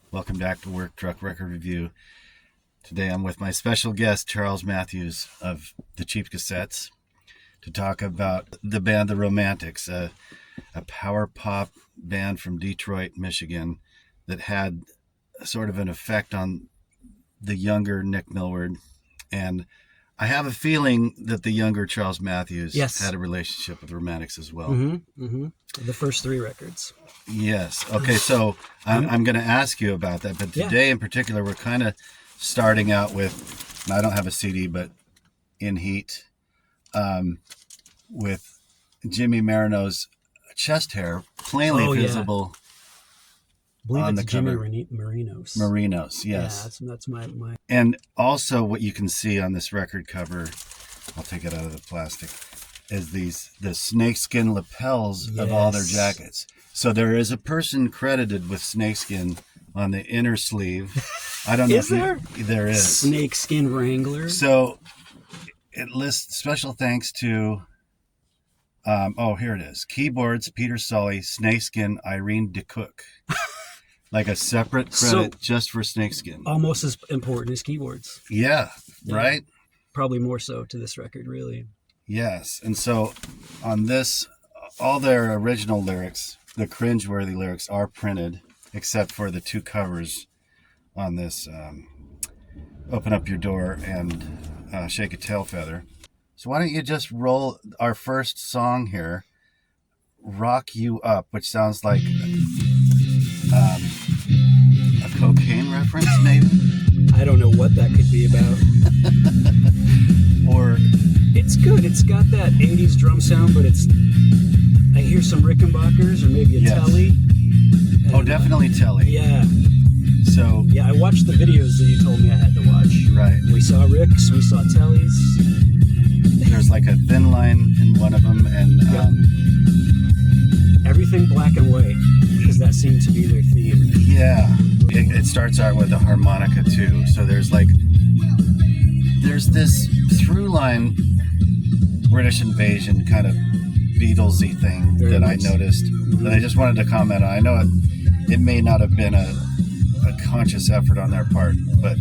Welcome back to Work Truck Record Review. Today I'm with my special guest, Charles Matthews of the Cheap Cassettes, to talk about the band The Romantics, a power pop band from Detroit, Michigan, that had sort of an effect on the younger Nick Millward. And I have a feeling that the younger Charles Matthews had a relationship with Romantics as well. The first three records. Yes. Okay, so I'm going to ask you about that. But today in particular, we're kind of starting out with, I don't have a CD, but In Heat, with Jimmy Marino's chest hair plainly visible on the cover. Jimmy Marino's. Marino's, yes. Yeah, that's my. And also what you can see on this record cover, I'll take it out of the plastic, is the snakeskin lapels of all their jackets. So there is a person credited with snakeskin on the inner sleeve. I don't know there is. Snakeskin Wrangler. So it lists special thanks to, here it is. Keyboards, Peter Sully, snakeskin, Irene DeCook. Like a separate credit just for snakeskin. Almost as important as keyboards. Yeah, right? Probably more so to this record, really. Yes. And so on this, all their original lyrics, the cringeworthy lyrics, are printed, except for the two covers on this Open Up Your Door and Shake a Tail Feather. So why don't you just roll our first song here, Rock You Up, which sounds like a cocaine reference, maybe? I don't know what that could be about. Or it's good. It's got that 80s drum sound, but I hear some Rickenbackers or maybe a Telly. Oh, definitely Telly. Yeah. So I watched the videos that you told me I had to watch. Right. We saw Ricks, we saw Tellys. There's like a thin line in one of them, and everything black and white, because that seemed to be their theme. Yeah. It starts out with a harmonica too. So there's this through line British invasion kind of Beatlesy thing that I noticed that I just wanted to comment on. I know it may not have been a conscious effort on their part, but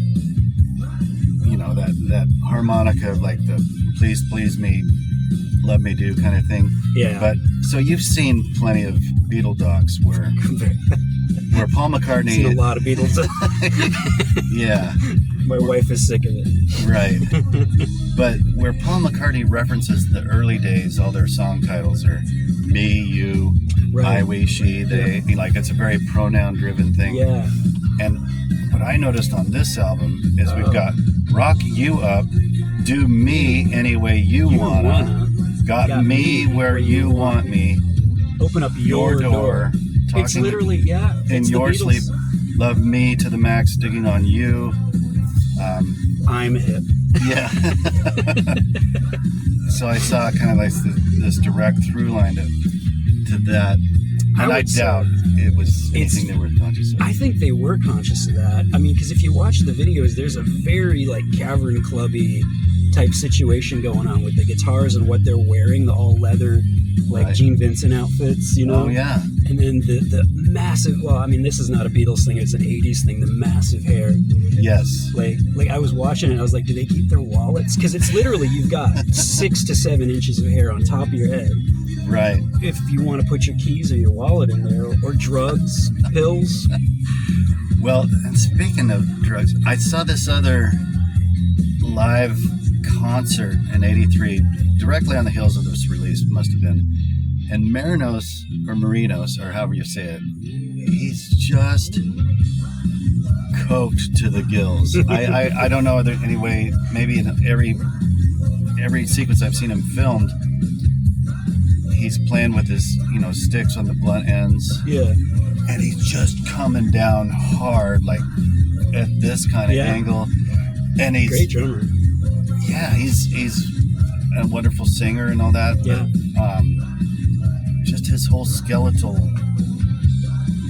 you know, that harmonica, like the please please me, love me do kind of thing. Yeah. But so you've seen plenty of Beatle docs where Paul McCartney. I've seen a lot of Beatles. Yeah. My wife is sick of it. Right. But where Paul McCartney references the early days, all their song titles are me, you, I, we, she, they. Like, it's a very pronoun-driven thing. Yeah. And what I noticed on this album is we've got Rock You Up, Do Me Any Way You Wanna, Got Me Where You Want Me, Open Up Your Door. It's literally, in your sleep, Love Me to the Max, Digging on You. I'm hip. Yeah. So I saw kind of like this direct through line to that. And I doubt it was anything they were conscious of. I think they were conscious of that. I mean, because if you watch the videos, there's a very like cavern clubby type situation going on with the guitars and what they're wearing, the all leather like Gene Vincent outfits, you know? Oh, yeah. And then the massive, well, I mean, this is not a Beatles thing, it's an 80s thing, the massive hair. Yes. Like I was watching it and I was like, do they keep their wallets? Because it's literally, you've got 6 to 7 inches of hair on top of your head. Right. If you want to put your keys or your wallet in there, or drugs, pills. Well, and speaking of drugs, I saw this other live concert in '83, directly on the heels of this release, must have been. And Marinos, or however you say it, he's just coked to the gills. I don't know any way, maybe in every sequence I've seen him filmed, he's playing with his, sticks on the blunt ends. Yeah. And he's just coming down hard, like at this kind of angle. And he's great drummer. Yeah, he's a wonderful singer and all that. Yeah. But, just his whole skeletal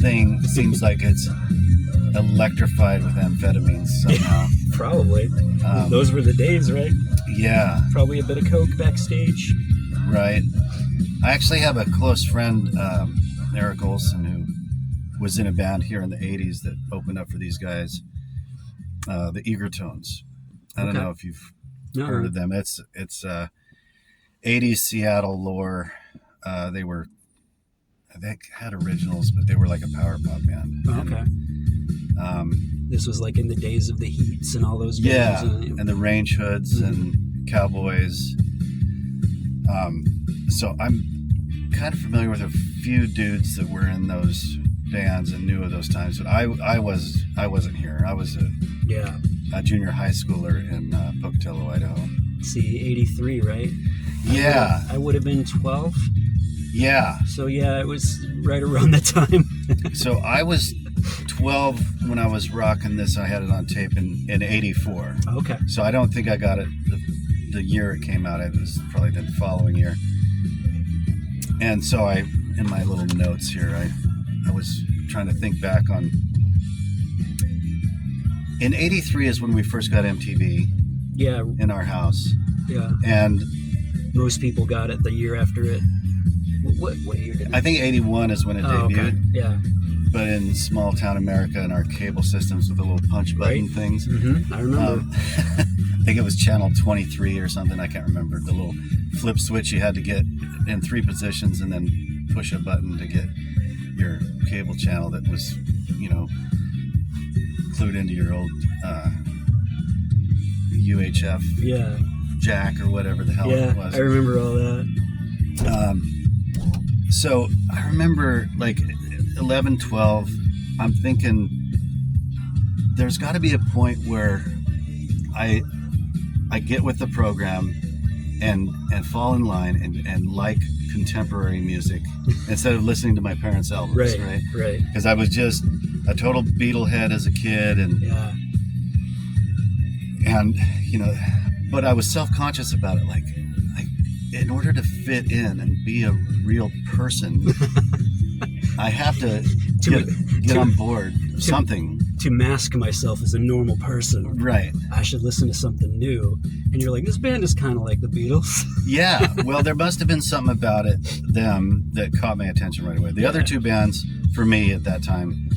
thing seems like it's electrified with amphetamines somehow. Probably. Those were the days, right? Yeah. Probably a bit of coke backstage. Right. I actually have a close friend, Eric Olson, was in a band here in the 80s that opened up for these guys, the Egertones. I don't know if you've heard of them. It's 80s Seattle lore. They had originals, but they were like a power pop band. Okay. This was like in the days of the Heats and all those bands. Yeah, and the Range Hoods and Cowboys. So I'm kind of familiar with a few dudes that were in those bands and knew of those times, but I wasn't here. I was a junior high schooler in Pocatello, Idaho. See, 83, right? Yeah. I would have been 12. Yeah. So yeah, it was right around that time. So I was 12 when I was rocking this. I had it on tape in 84. Okay. So I don't think I got it the year it came out. It was probably the following year. And so in my little notes here, I was trying to think back on. In 83 is when we first got MTV. Yeah. In our house. Yeah. And most people got it the year after it. What year did it? I think 81 is when it debuted. Okay. Yeah. But in small town America and our cable systems with the little punch button things. Mm-hmm. I remember. I think it was channel 23 or something. I can't remember. The little flip switch you had to get in 3 positions and then push a button to get your cable channel that was, glued into your old UHF jack or whatever the hell it was. I remember all that. So I remember like 11, 12, I'm thinking there's got to be a point where I get with the program and fall in line and like contemporary music instead of listening to my parents' albums, right? Because I was just a total Beatle head as a kid, and but I was self-conscious about it. Like in order to fit in and be a real person, I have to get on board something. To mask myself as a normal person. Right. I should listen to something new. And you're like, this band is kind of like the Beatles. Yeah. Well, there must have been something about them that caught my attention right away. The other 2 bands for me at that time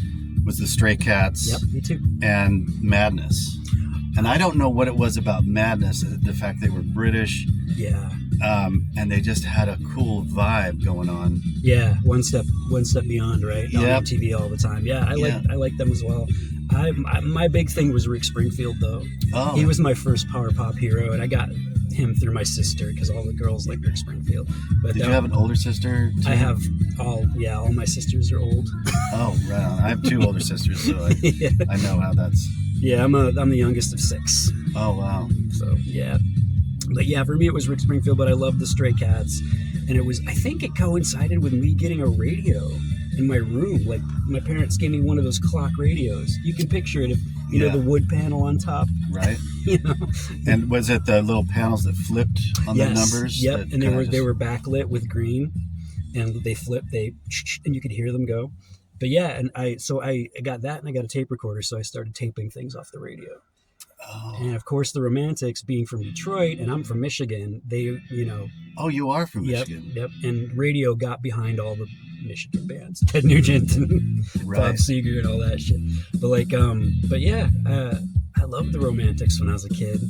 was the Stray Cats. Yep, me too. And Madness. And I don't know what it was about Madness, the fact they were British. Yeah. And they just had a cool vibe going on. Yeah, one step beyond, right? On Yep. MTV all the time. Yeah, I like them as well. My big thing was Rick Springfield, though. Oh. He was my first power pop hero, and I got him through my sister because all the girls like Rick Springfield. But did you have an older sister too? I have all my sisters are old. Oh, right on. I have 2 older sisters, so I know how that's. Yeah, I'm the youngest of 6. Oh wow. So yeah. But yeah, for me it was Rick Springfield, but I loved the Stray Cats. And I think it coincided with me getting a radio in my room. Like my parents gave me one of those clock radios. You can picture it, you know, the wood panel on top. Right. And was it the little panels that flipped on the numbers? Yep, and they were backlit with green, and they flipped, and you could hear them go. But yeah, and I got that, and I got a tape recorder, so I started taping things off the radio. Oh. And of course, the Romantics, being from Detroit, and I'm from Michigan, they, Oh, you are from Michigan. Yep. And radio got behind all the Michigan bands, Ted Nugent and Bob Seger and all that shit. But I loved the Romantics when I was a kid.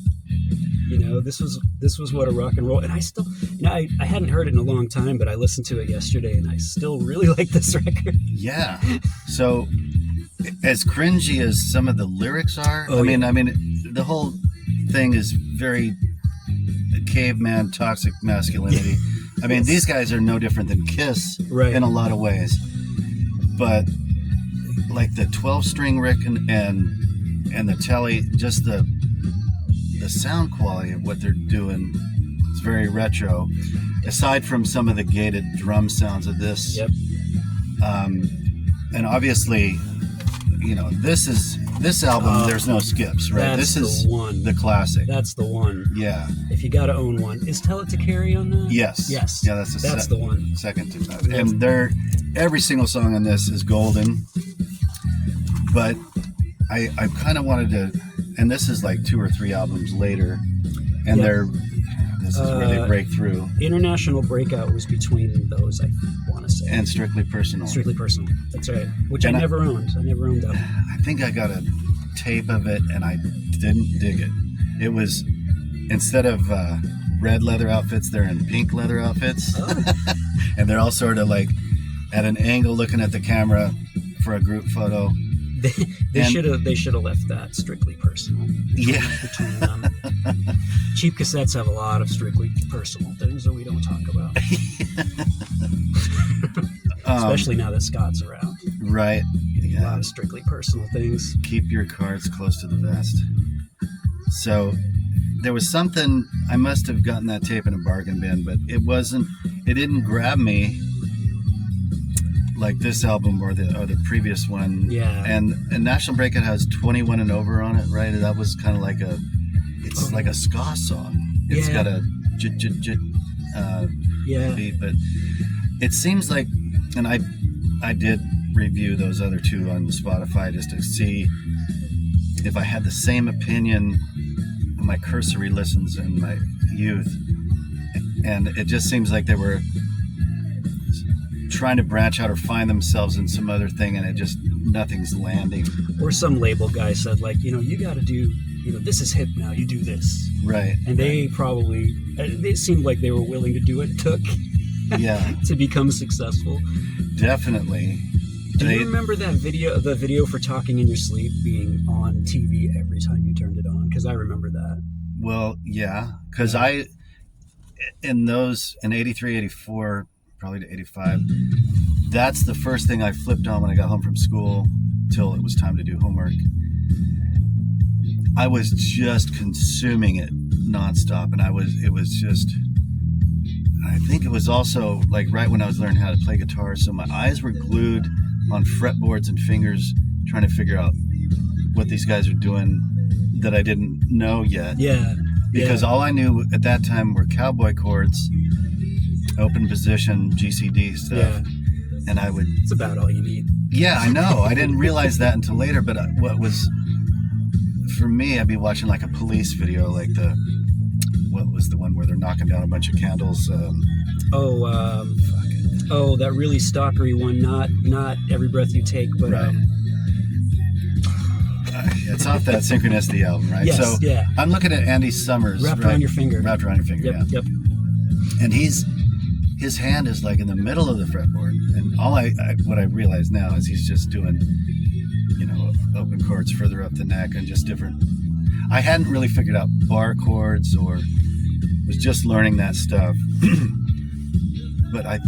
This was what a rock and roll, and I still, I hadn't heard it in a long time, but I listened to it yesterday, and I still really like this record. Yeah. So, as cringy as some of the lyrics are, I mean, the whole thing is very caveman, toxic masculinity. I mean, these guys are no different than Kiss in a lot of ways, but like the 12-string Rick and the telly, just the sound quality of what they're doing is very retro. Aside from some of the gated drum sounds of this, and obviously, this album. There's no skips, right? This is the classic. That's the one. Yeah. If you got to own one, is "Tell It to Carrie" on that? Yes. Yeah, that's the one. Second to that, and every single song on this is golden. But I kind of wanted to. And this is like 2 or 3 albums later, and this is where they break through. International Breakout was between those, I want to say. And Strictly Personal. Strictly Personal. That's right. Which And I never owned. I never owned that. I think I got a tape of it, and I didn't dig it. It was, instead of red leather outfits, they're in pink leather outfits. Oh. And they're all sort of like at an angle looking at the camera for a group photo. They should have left that Strictly Personal. Yeah. Between them. Cheap Cassettes have a lot of Strictly Personal things that we don't talk about. Especially now that Scott's around. Right. A lot of Strictly Personal things. Keep your cards close to the vest. So there was something, I must have gotten that tape in a bargain bin, but it didn't grab me like this album or the previous one. Yeah. And National Breakout has 21 and over on it, right? That was kind of like it's like a ska song. It's got a beat, but it seems like, and I did review those other two on Spotify just to see if I had the same opinion on my cursory listens in my youth, and it just seems like they were trying to branch out or find themselves in some other thing, and nothing's landing. Or some label guy said, like, you got to do, this is hip now, you do this. Right. And they seemed like they were willing to do what it took to become successful. Definitely. Do you remember the video for Talking in Your Sleep being on TV every time you turned it on? Because I remember that. Well, yeah, because in 83, 84, probably to 85, that's the first thing I flipped on when I got home from school till it was time to do homework. I was just consuming it nonstop, and I think it was also like right when I was learning how to play guitar, so my eyes were glued on fretboards and fingers trying to figure out what these guys are doing that I didn't know yet. Yeah. Because all I knew at that time were cowboy chords, open position, GCD stuff. Yeah. And it's about all you need. Yeah, I know. I didn't realize that until later, but what was, for me, I'd be watching like a Police video, like what was the one where they're knocking down a bunch of candles? That really stalkery one, not Every Breath You Take, but right. It's off that Synchronicity album, right? Yes, so yeah. I'm looking at Andy Summers. Wrapped Around Your Finger. Wrapped Around Your Finger, Yep. And his hand is like in the middle of the fretboard, and what I realize now is he's just doing, open chords further up the neck and just different. I hadn't really figured out bar chords or was just learning that stuff, but I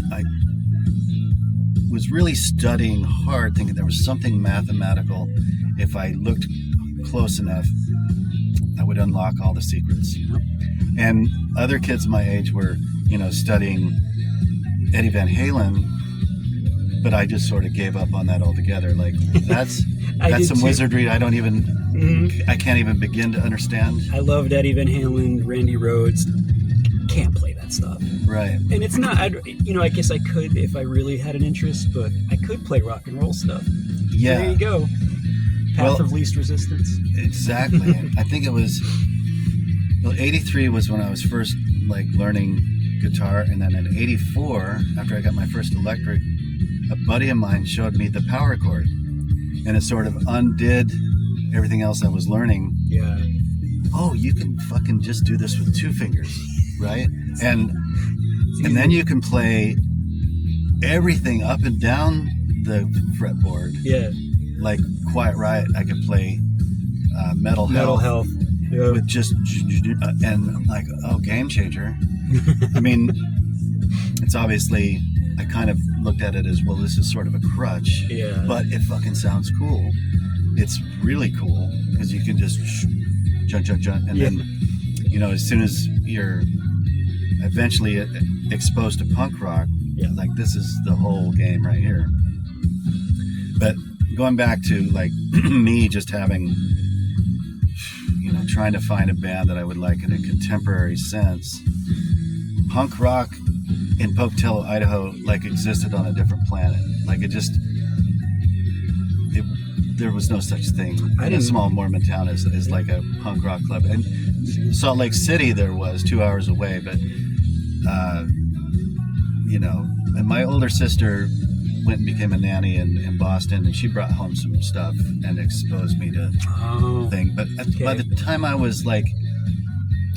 was really studying hard, thinking there was something mathematical. If I looked close enough, I would unlock all the secrets. And other kids my age were, studying Eddie Van Halen, but I just sort of gave up on that altogether. Like that's some wizardry I don't even, I can't even begin to understand. I loved Eddie Van Halen, Randy Rhoads. Can't play that stuff. Right. And it's not, I guess I could if I really had an interest, but I could play rock and roll stuff. Yeah. There you go. Path of least resistance. Exactly. I think it was, 83 was when I was first learning guitar, and then in 84, after I got my first electric, a buddy of mine showed me the power chord, and it sort of undid everything else I was learning. Yeah. Oh, you can fucking just do this with two fingers, right? And then you can play everything up and down the fretboard. Yeah. Like Quiet Riot, I could play Metal Health. Yeah. With just, and like, game changer. I mean, it's obviously, I kind of looked at it as, well, this is sort of a crutch. Yeah. But it fucking sounds cool. It's really cool because you can just jump, and then, as soon as you're eventually exposed to punk rock, this is the whole game right here. But going back to me just having, trying to find a band that I would like in a contemporary sense, punk rock in Pocatello, Idaho, existed on a different planet. There was no such thing in a small Mormon town as like a punk rock club. And Salt Lake City there was 2 hours away, but and my older sister went and became a nanny in Boston, and she brought home some stuff and exposed me to thing. But by the time I was like,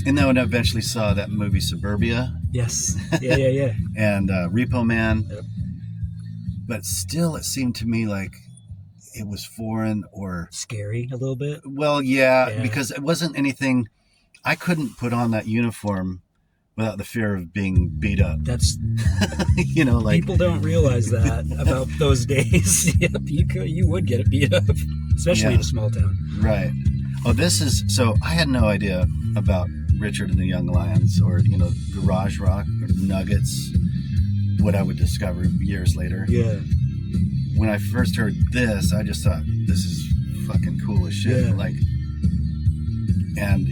and then I eventually saw that movie Suburbia. Yes. Yeah. And Repo Man. Yep. But still, it seemed to me like it was foreign or scary a little bit. Well, yeah, because it wasn't anything. I couldn't put on that uniform without the fear of being beat up. That's like people don't realize that about those days. Yep, you would get beat up, especially in a small town. Right. Oh, so I had no idea about Richard and the Young Lions or garage rock or Nuggets. What I would discover years later. Yeah. When I first heard this, I just thought this is fucking cool as shit. Yeah. Like, and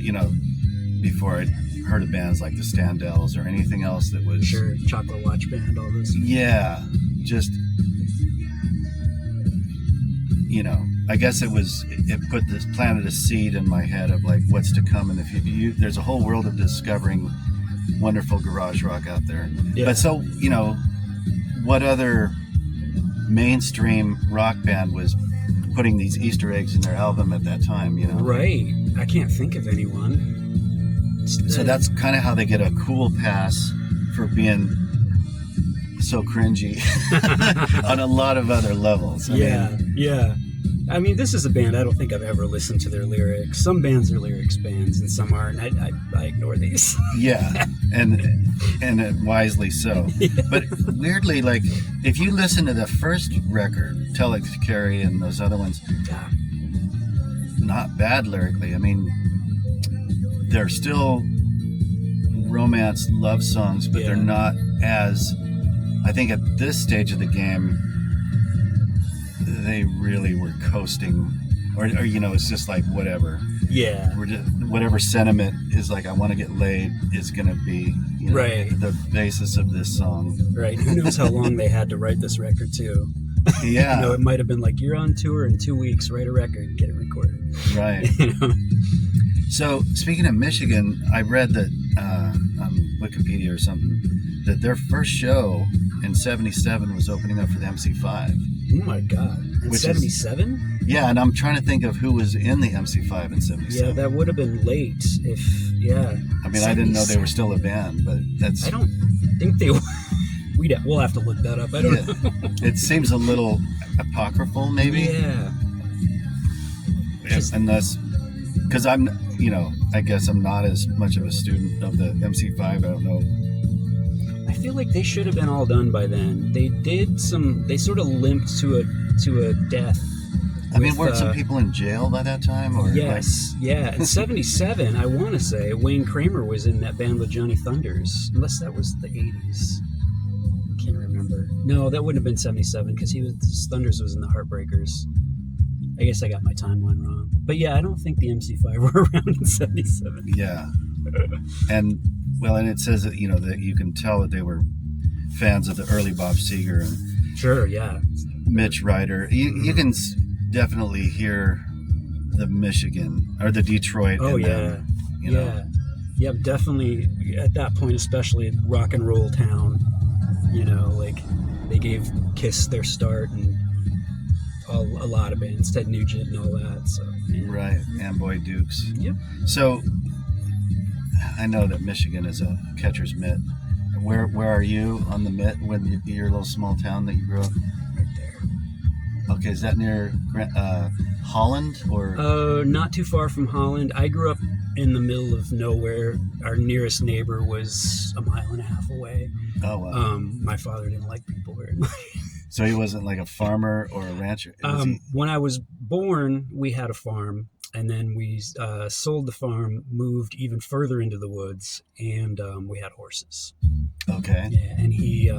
before I heard of bands like the Standells or anything else that was Chocolate Watch Band, all this. Yeah, just I guess it planted a seed in my head of like what's to come in the future. There's a whole world of discovering wonderful garage rock out there. Yeah. But so what other mainstream rock band was putting these Easter eggs in their album at that time? Right. I can't think of anyone. So that's kind of how they get a cool pass for being so cringy on a lot of other levels. Yeah. I mean, this is a band I don't think I've ever listened to their lyrics. Some bands are lyrics bands and some aren't. I ignore these. Yeah, and wisely so. Yeah. But weirdly, like, if you listen to the first record, Telex Carry and those other ones, not bad lyrically. I mean, they're still romance love songs, but they're not as, I think at this stage of the game, they really were coasting, or it's just like whatever. Yeah. Whatever sentiment is like, I want to get laid, is going to be the basis of this song. Right. Who knows how long they had to write this record too? Yeah. It might have been like, you're on tour in 2 weeks, write a record, get it recorded. Right. So speaking of Michigan, I read that on Wikipedia or something that their first show in '77 was opening up for the MC5. Oh my God! In '77? Yeah, and I'm trying to think of who was in the MC5 in '77. Yeah, that would have been late. I mean, I didn't know they were still a band, but that's. I don't think they were. We'll have to look that up. I don't know. It seems a little apocryphal, maybe. Yeah. Unless, because I'm, I guess I'm not as much of a student of the MC5. I don't know. I feel like they should have been all done by then. They sort of limped to a death. I mean, weren't some people in jail by that time? Or yes, yeah. In '77, I want to say Wayne Kramer was in that band with Johnny Thunders, unless that was the '80s. Can't remember. No, that wouldn't have been '77 because Thunders was in the Heartbreakers. I guess I got my timeline wrong. But yeah, I don't think the MC5 were around in '77. Yeah, and it says that that you can tell that they were fans of the early Bob Seger and sure, yeah, Mitch Ryder. You can definitely hear the Michigan or the Detroit. Oh yeah, yeah, definitely at that point, especially rock and roll town. Like they gave Kiss their start and a lot of bands, Ted Nugent and all that. So right, Amboy Dukes. Yep. So I know that Michigan is a catcher's mitt. Where are you on the mitt when your little small town that you grew up? Right there. Okay, is that near Holland or? Not too far from Holland. I grew up in the middle of nowhere. Our nearest neighbor was 1.5 miles away. Oh wow. My father didn't like people very much. So he wasn't like a farmer or a rancher? When I was born, we had a farm, and then we sold the farm, moved even further into the woods, and we had horses. Okay. Yeah, and he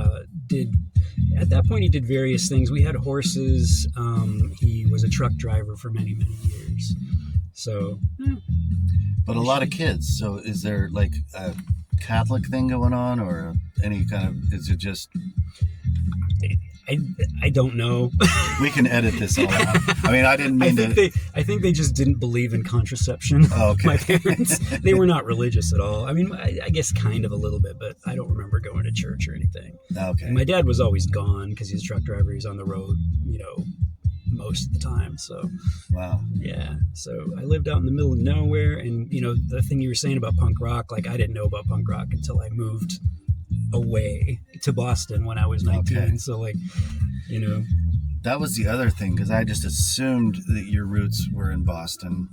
at that point, he did various things. We had horses. He was a truck driver for many, many years. So. But a lot of kids. So is there like a Catholic thing going on or any kind of, is it just? I don't know. We can edit this all out. I mean, I didn't mean I think they just didn't believe in contraception. Oh, okay. My parents, they were not religious at all. I mean, I guess kind of a little bit, but I don't remember going to church or anything. Okay. My dad was always gone because he's a truck driver. He's on the road, most of the time. So, wow. Yeah. So I lived out in the middle of nowhere, and the thing you were saying about punk rock, like I didn't know about punk rock until I moved away to Boston when I was 19. Okay. So that was the other thing, because I just assumed that your roots were in Boston.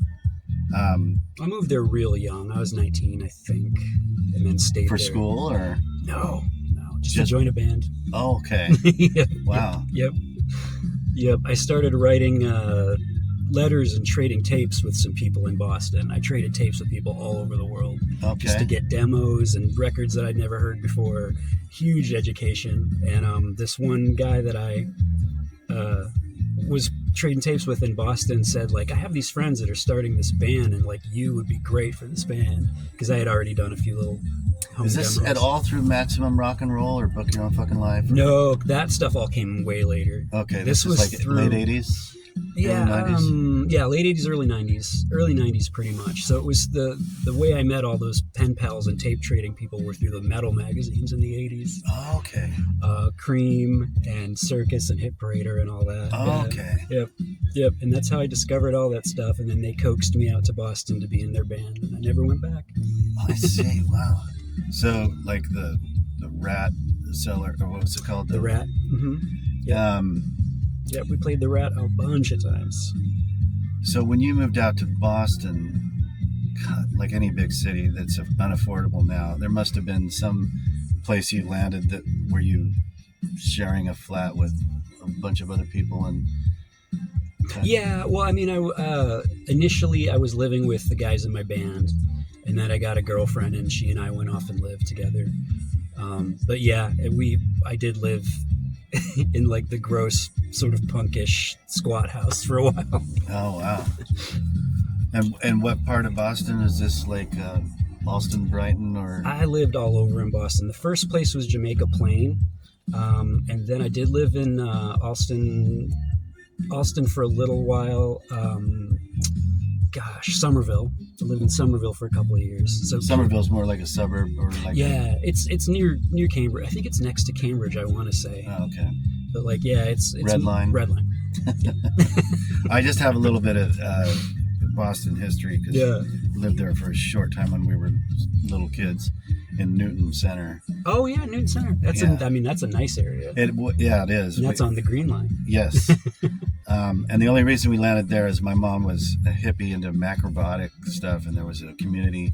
I moved there real young. I was 19, I think, and then stayed for there. School, or no, just to join a band. Oh, okay. Yeah, wow. Yep. I started writing letters and trading tapes with some people in Boston. I traded tapes with people all over the world, just to get demos and records that I'd never heard before. Huge education. And this one guy that I was trading tapes with in Boston said, like, I have these friends that are starting this band, and like you would be great for this band, because I had already done a few little home Is this demos. at all through Maximum Rock and Roll or Book Your Own Fucking Life? No, that stuff all came way later. Okay, this was like through late 80s? Yeah, early 90s? yeah, late 80s, early 90s pretty much. So it was the way I met all those pen pals and tape trading people were through the metal magazines in the 80s. Oh, okay. Cream and Circus and Hit Parader and all that. Oh, okay. Yep. And that's how I discovered all that stuff. And then they coaxed me out to Boston to be in their band, and I never went back. Oh, I see. Wow. So, like the Rat Cellar, or what was it called? The Rat. Mm-hmm. Yep, we played the Rat a bunch of times. So when you moved out to Boston, God, like any big city that's unaffordable now, there must have been some place you landed that were you sharing a flat with a bunch of other people and. Yeah, well, I mean, initially I was living with the guys in my band, and then I got a girlfriend, and she and I went off and lived together. But yeah, I did live in like the gross sort of punkish squat house for a while. Oh wow! And what part of Boston is this? Like Boston, Brighton, or? I lived all over in Boston. The first place was Jamaica Plain, and then I did live in Austin for a little while. Somerville. I lived in Somerville for a couple of years. So Somerville's more like a suburb, or like it's near Cambridge. I think it's next to Cambridge, I want to say. Oh, okay. But like, yeah, it's Red Line. I just have a little bit of Boston history because I lived there for a short time when we were little kids in Newton Center. Oh yeah, Newton Center. That's a nice area. It is. And that's on the Green Line. Yes. And the only reason we landed there is my mom was a hippie into macrobiotic stuff, and there was a community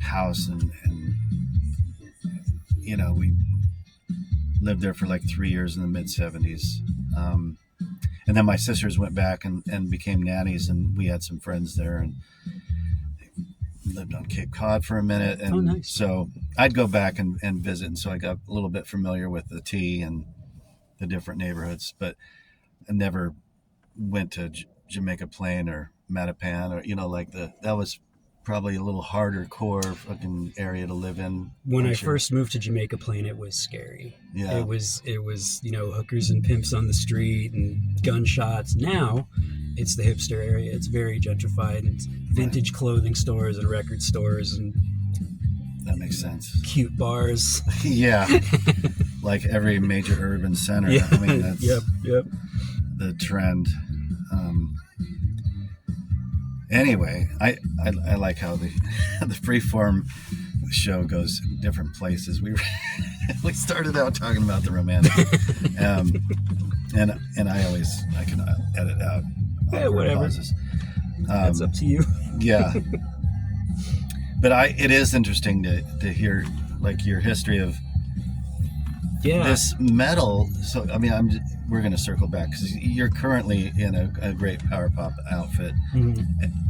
house, and we lived there for like 3 years in the mid 70s. And then my sisters went back and became nannies, and we had some friends there, and lived on Cape Cod for a minute. And nice. So I'd go back and visit, and so I got a little bit familiar with the T and the different neighborhoods, but I never went to Jamaica Plain or Mattapan, or that was probably a little harder core fucking area to live in. When I first moved to Jamaica Plain, it was scary. Yeah. It was hookers and pimps on the street and gunshots. Now it's the hipster area. It's very gentrified, and it's vintage clothing stores and record stores and that makes sense. Cute bars. Yeah. Like every major urban center. Yeah. I mean, that's yep. the trend. Anyway, I like how the Freeform show goes in different places. We started out talking about the romantic, and I can edit out whatever. Pauses. That's up to you. Yeah, but it is interesting to hear like your history of this metal. So I mean, we're going to circle back because you're currently in a great power pop outfit,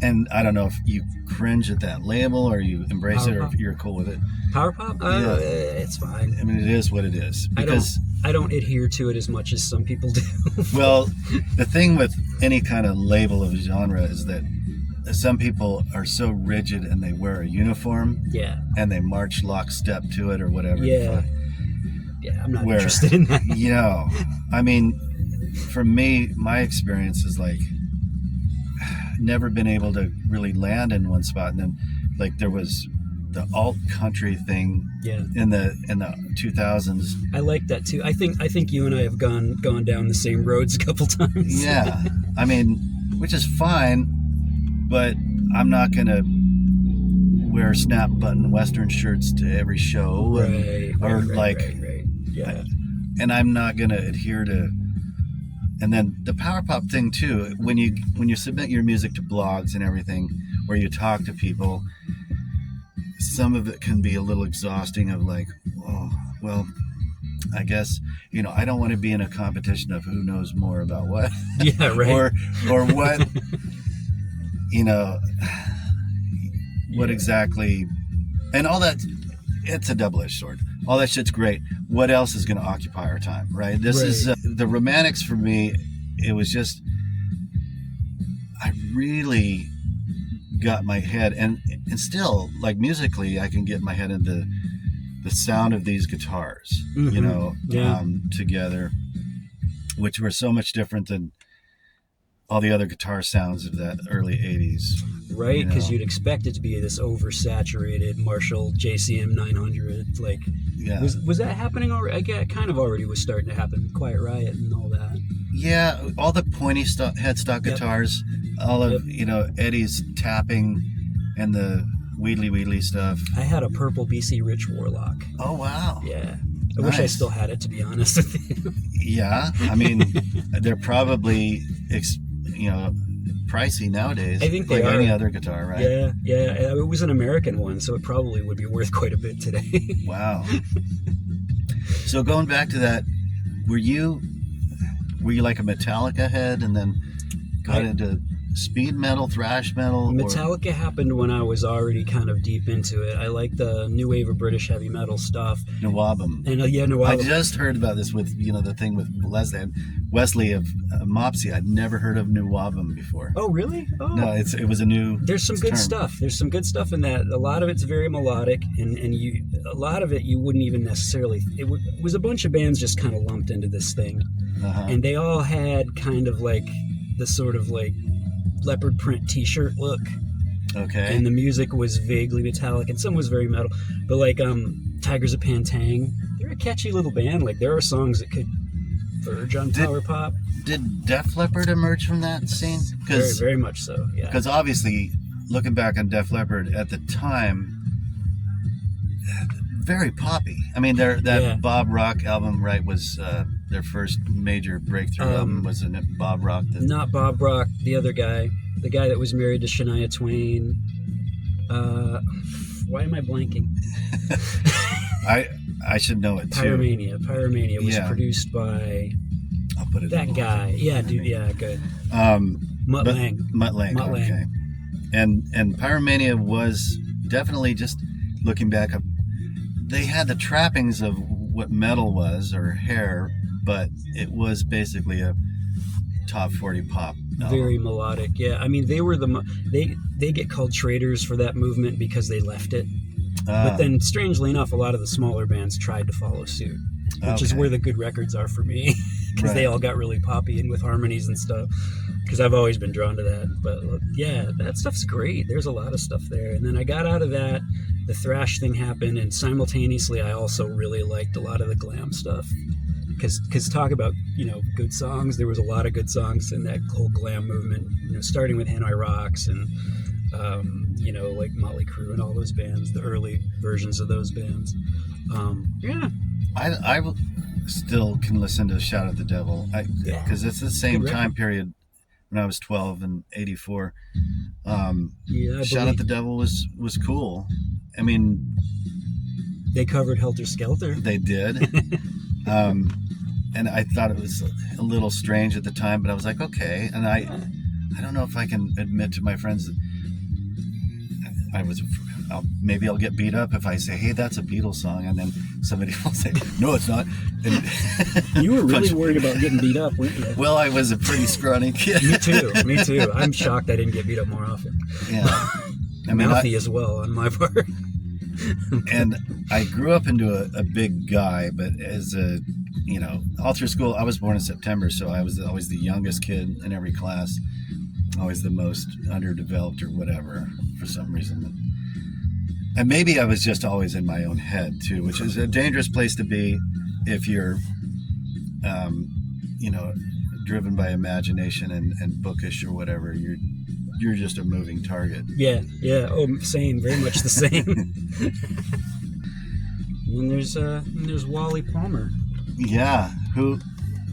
and I don't know if you cringe at that label or you embrace it, or if you're cool with it. Power pop? It's fine. I mean, it is what it is. Because I don't adhere to it as much as some people do. Well, the thing with any kind of label of genre is that some people are so rigid and they wear a uniform, and they march lockstep to it or whatever. Yeah. Yeah, I'm not Where, interested in that. I mean, for me, my experience is like never been able to really land in one spot, and then like there was the alt country thing Yeah, in the 2000s. I like that too. I think you and I have gone down the same roads a couple times. Yeah, I mean, which is fine, but I'm not gonna wear snap button Western shirts to every show, Right. Yeah. And I'm not gonna adhere to. And then the power pop thing too. When you submit your music to blogs and everything, where you talk to people, some of it can be a little exhausting. Of like, oh well, I guess I don't want to be in a competition of who knows more about what. Yeah, right. or what what exactly, and all that. It's a double-edged sword. All that shit's great. What else is going to occupy our time, right? This is the Romantics for me. It was just, I really got my head, and still, like musically, I can get my head into the sound of these guitars, together, which were so much different than all the other guitar sounds of that early 80s. Right, because you'd expect it to be this oversaturated Marshall JCM 900. Like, was that happening already? I guess it kind of already was starting to happen. Quiet Riot and all that. Yeah, all the pointy headstock guitars, all of Eddie's tapping and the wheedly stuff. I had a purple BC Rich Warlock. Oh wow! Yeah, I wish I still had it, to be honest with you. Yeah, I mean, they're probably pricey nowadays. I think they like are. Any other guitar, right? Yeah. It was an American one, so it probably would be worth quite a bit today. Wow. So going back to that, were you like a Metallica head, and then got into speed metal, thrash metal? Metallica happened when I was already kind of deep into it. I like the new wave of British heavy metal stuff. Nawabum. And Nawabum. I just heard about this with the thing with Wesley of Mopsy. I'd never heard of Nawabum before. Oh really? Oh. No, it was a new. There's some good term. stuff. There's some good stuff in that. A lot of it's very melodic, and a lot of it you wouldn't even necessarily. It was a bunch of bands just kind of lumped into this thing, and they all had kind of like the sort of like leopard print t-shirt look. Okay. And the music was vaguely metallic, and some was very metal. But like Tigers of Pantang, they're a catchy little band. Like there are songs that could verge on power pop. Did Def Leppard emerge from that scene? Very, very much so. Yeah. Because obviously, looking back on Def Leppard at the time, very poppy. I mean, that Bob Rock album, right, was their first major breakthrough album. Wasn't it Bob Rock? Not Bob Rock, the other guy. The guy that was married to Shania Twain. Why am I blanking? I should know it too. Pyromania was produced by I'll put it that guy. Yeah, dude. Yeah, good. Mutt Lange. Mutt Lange. Okay. And Pyromania was definitely, just looking back, they had the trappings of what metal was, or hair, but it was basically a top 40 pop album. Very melodic. Yeah, I mean, they were they get called traitors for that movement because they left it. But then, strangely enough, a lot of the smaller bands tried to follow suit, which is where the good records are for me, because they all got really poppy and with harmonies and stuff, because I've always been drawn to that. But yeah, that stuff's great. There's a lot of stuff there. And then I got out of that, the thrash thing happened, and simultaneously I also really liked a lot of the glam stuff. Because talk about, good songs, there was a lot of good songs in that whole glam movement, starting with Hanoi Rocks and like Motley Crue and all those bands, the early versions of those bands. I still can listen to Shout at the Devil, because it's the same time period when I was 12 in '84. Shout at the Devil was cool. I mean, they covered Helter Skelter. They did. And I thought it was a little strange at the time, but I was like, okay. And I don't know if I can admit to my friends that maybe I'll get beat up if I say, hey, that's a Beatles song, and then somebody will say, no, it's not. And you were really worried about getting beat up, weren't you? Well, I was a pretty scrawny kid. Me too. I'm shocked I didn't get beat up more often. Yeah. Mouthy as well on my part. And I grew up into a big guy, but as a, all through school, I was born in September, so I was always the youngest kid in every class, always the most underdeveloped or whatever for some reason. And maybe I was just always in my own head too, which is a dangerous place to be if you're, driven by imagination and bookish or whatever. You're just a moving target. Yeah. Oh, same. Very much the same. And there's Wally Palmer. Yeah, who,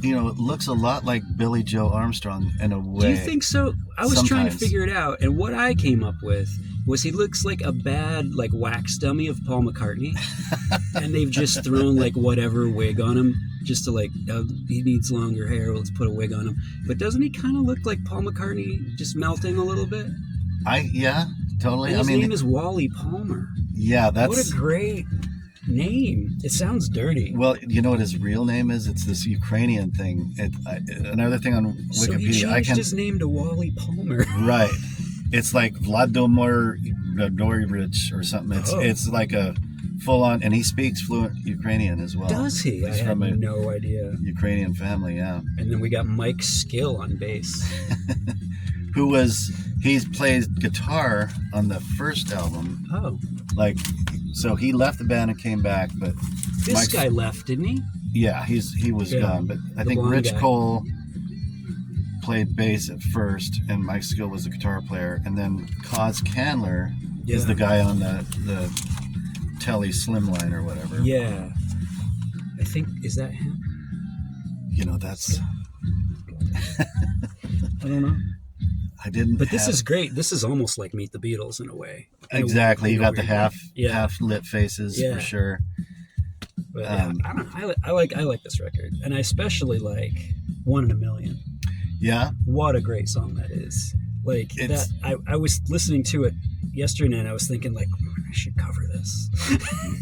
looks a lot like Billy Joe Armstrong in a way. Do you think so? I was trying to Sometimes. figure it out, and what I came up with was he looks like a bad wax dummy of Paul McCartney, and they've just thrown whatever wig on him just to he needs longer hair. Let's put a wig on him. But doesn't he kind of look like Paul McCartney, just melting a little bit? Yeah, totally. And his name is Wally Palmer. Yeah, that's what a great name. It sounds dirty. Well, you know what his real name is? It's this Ukrainian thing. Another thing on Wikipedia. So he changed his name to Wally Palmer. Right. It's like Vladimir Dorivich or something. It's like a full-on, and he speaks fluent Ukrainian as well. Does he? He's I from had a no idea. Ukrainian family, yeah. And then we got Mike Skill on bass. He plays guitar on the first album. Oh. So he left the band and came back, but This guy left, didn't he? Yeah, he was gone. But I think blonde Rich guy. Cole played bass at first, and Mike Skill was the guitar player, and then Cos Candler is the guy on the Telly Slimline or whatever. Yeah. I think, is that him? That's... I don't know. I didn't. But this is great. This is almost like Meet the Beatles in a way. Exactly. You got the half Yeah. lit faces for sure. But yeah, I don't know. I like this record, and I especially like "One in a Million." Yeah. What a great song that is! I was listening to it yesterday, and I was thinking I should cover this.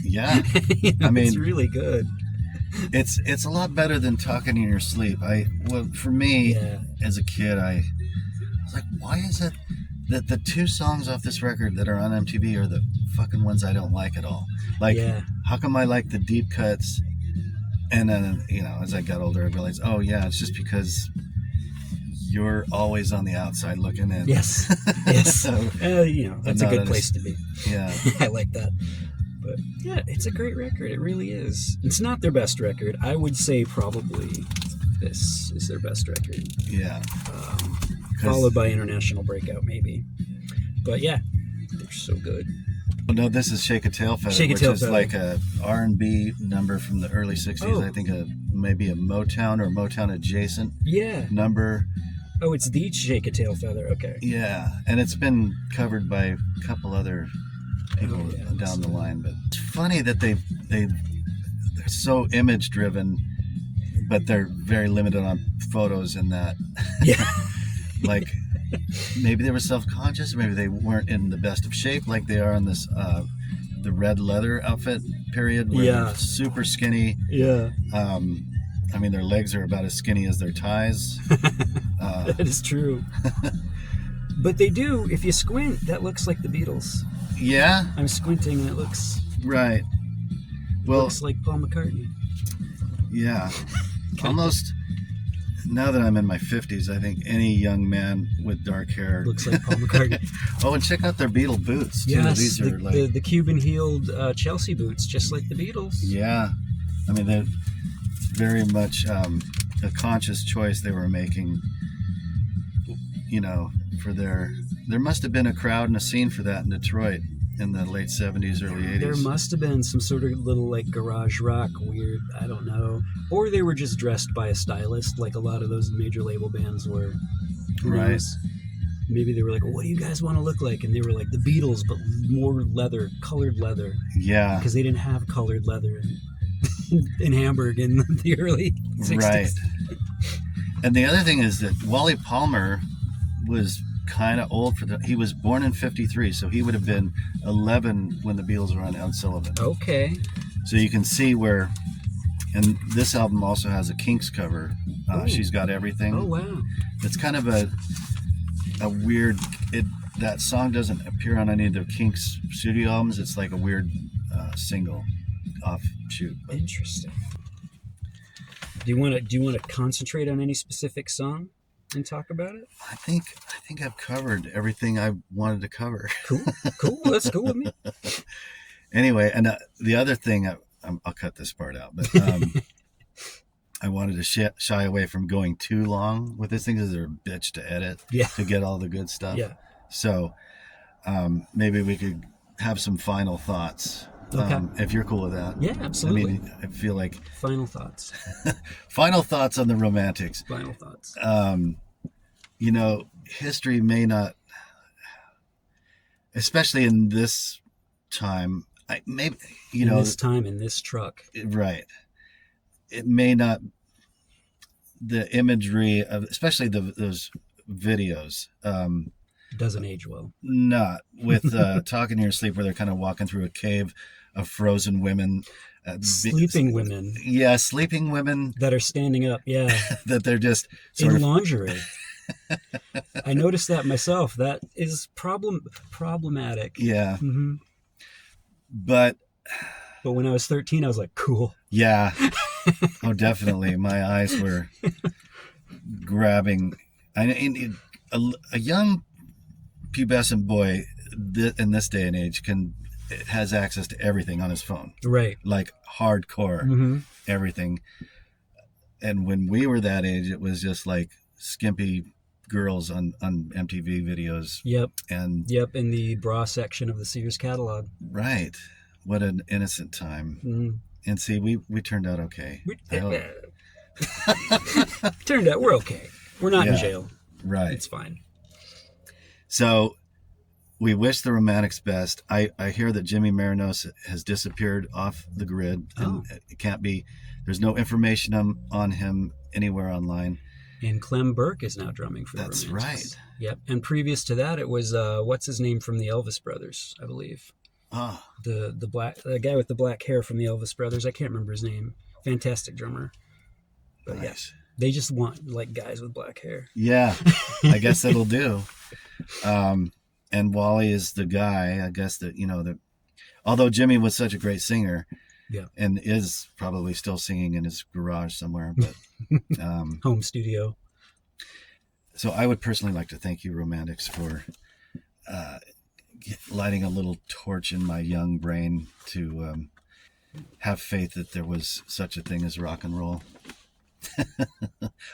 Yeah. I mean, it's really good. It's a lot better than Talking in Your Sleep. For me, as a kid, I was like, why is it that the two songs off this record that are on MTV are the fucking ones I don't like at all? How come I like the deep cuts? And then, as I got older, I realized, it's just because you're always on the outside looking in. Yes. So, that's a good place to be. Yeah. I like that. But yeah, it's a great record. It really is. It's not their best record. I would say probably this is their best record. Yeah. Followed by International Breakout, maybe. But yeah, they're so good. Well, no, this is Shake a Tail Feather, which is like a R&B number from the early 60s. I think maybe a Motown or Motown adjacent number. Oh, it's the Shake a Tail Feather. Okay. Yeah, and it's been covered by a couple other people down the line. But it's funny that they're so image driven, but they're very limited on photos in that. Yeah. Maybe they were self-conscious, maybe they weren't in the best of shape like they are in this the red leather outfit period where they're super skinny. Yeah. I mean, their legs are about as skinny as their ties. That is true. But they do, if you squint, that looks like the Beatles. Yeah. I'm squinting and it looks right. Well, looks like Paul McCartney. Yeah. Almost. Now that I'm in my 50s, I think any young man with dark hair looks like Paul McCartney. Oh, and check out their Beatle boots too. Yes, These are the Cuban-heeled Chelsea boots, just like the Beatles. Yeah, I mean they're very much a conscious choice they were making. For there must have been a crowd and a scene for that in Detroit in the late 70s, early 80s. There must have been some sort of little garage rock weird, I don't know. Or they were just dressed by a stylist like a lot of those major label bands were. Who knows? Maybe they were like, well, what do you guys want to look like? And they were like the Beatles, but more leather, colored leather. Yeah. Because they didn't have colored leather in Hamburg in the early 60s. Right. And the other thing is that Wally Palmer was kind of old he was born in 53, so he would have been 11 when the Beatles were on Ed Sullivan. Okay. So you can see where, and this album also has a Kinks cover. She's Got Everything. Oh wow. It's kind of a weird. That song doesn't appear on any of the Kinks studio albums. It's like a weird single. offshoot. But Interesting. Do you want to concentrate on any specific song and talk about it? I think I've covered everything I wanted to cover. Cool. That's cool with me. Anyway, and the other thing, I'll cut this part out, but I wanted to shy away from going too long with this thing because they're a bitch to edit to get all the good stuff. Yeah. So maybe we could have some final thoughts. Okay. If you're cool with that. Yeah, absolutely. I mean, I feel like Final thoughts. final thoughts on the Romantics. Final thoughts. You know, history may not, especially in this time, this time in this truck. Right. It may not, the imagery of, especially those videos, Doesn't age well. not with Talking in Your Sleep, where they're kind of walking through a cave of frozen women. Sleeping women. Yeah, sleeping women. That are standing up, yeah. That they're just in lingerie. I noticed that myself. That is problematic. Yeah. Mm-hmm. But when I was 13, I was like, cool. Yeah. Oh, definitely. My eyes were grabbing. A young pubescent boy in this day and age has access to everything on his phone. Right. Like hardcore, everything. And when we were that age, it was just like skimpy girls on MTV videos. Yep. And in the bra section of the Sears catalog. Right. What an innocent time. Mm-hmm. And see, we turned out okay. Turned out we're okay. We're not in jail. Right. It's fine. So we wish the Romantics best. I hear that Jimmy Marinos has disappeared off the grid. And it can't be, there's no information on him anywhere online. And Clem Burke is now drumming for the That's Romantics. right. Yep. And previous to that, it was, what's his name from the Elvis Brothers, I believe. The guy with the black hair from the Elvis Brothers. I can't remember his name. Fantastic drummer. But nice. Yeah, they just want like guys with black hair. Yeah, I guess that'll do. And Wally is the guy. I guess that although Jimmy was such a great singer, and is probably still singing in his garage somewhere, but home studio. So I would personally like to thank you, Romantics, for lighting a little torch in my young brain to have faith that there was such a thing as rock and roll.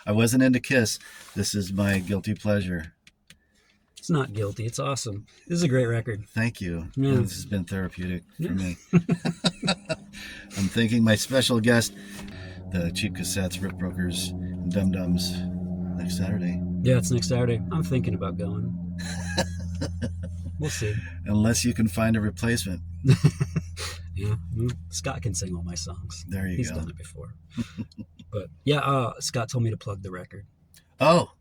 I wasn't into Kiss. This is my guilty pleasure. It's not guilty. It's awesome. This is a great record. Thank you. Yeah. This has been therapeutic for me. I'm thanking my special guest, the Cheap Cassettes, Rip Brokers, and Dum Dums, next Saturday. Yeah, it's next Saturday. I'm thinking about going. We'll see. Unless you can find a replacement. Yeah, Scott can sing all my songs. There you go. He's done it before. But yeah, Scott told me to plug the record. Oh,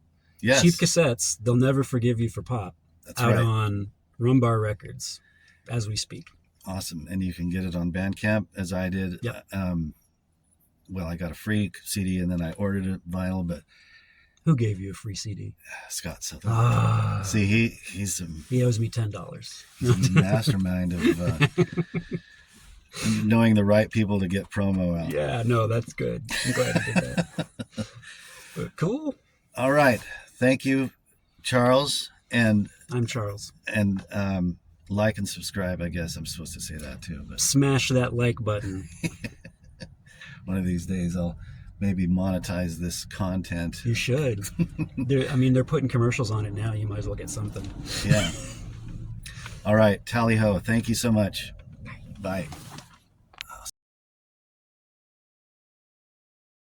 yes. Cheap Cassettes, They'll Never Forgive You for Pop. That's out right. on Rumbar Records as we speak. Awesome. And you can get it on Bandcamp as I did. Yep. Well, I got a free CD and then I ordered it vinyl, but who gave you a free CD? Scott Sutherland. See, he owes me $10. He's a mastermind of knowing the right people to get promo out. Yeah, no, that's good. I'm glad you did that. But cool. All right. Thank you, Charles. And I'm Charles. And like and subscribe, I guess I'm supposed to say that too. But smash that like button. One of these days I'll maybe monetize this content. You should. They're putting commercials on it now. You might as well get something. Yeah. All right. Tally ho. Thank you so much. Bye.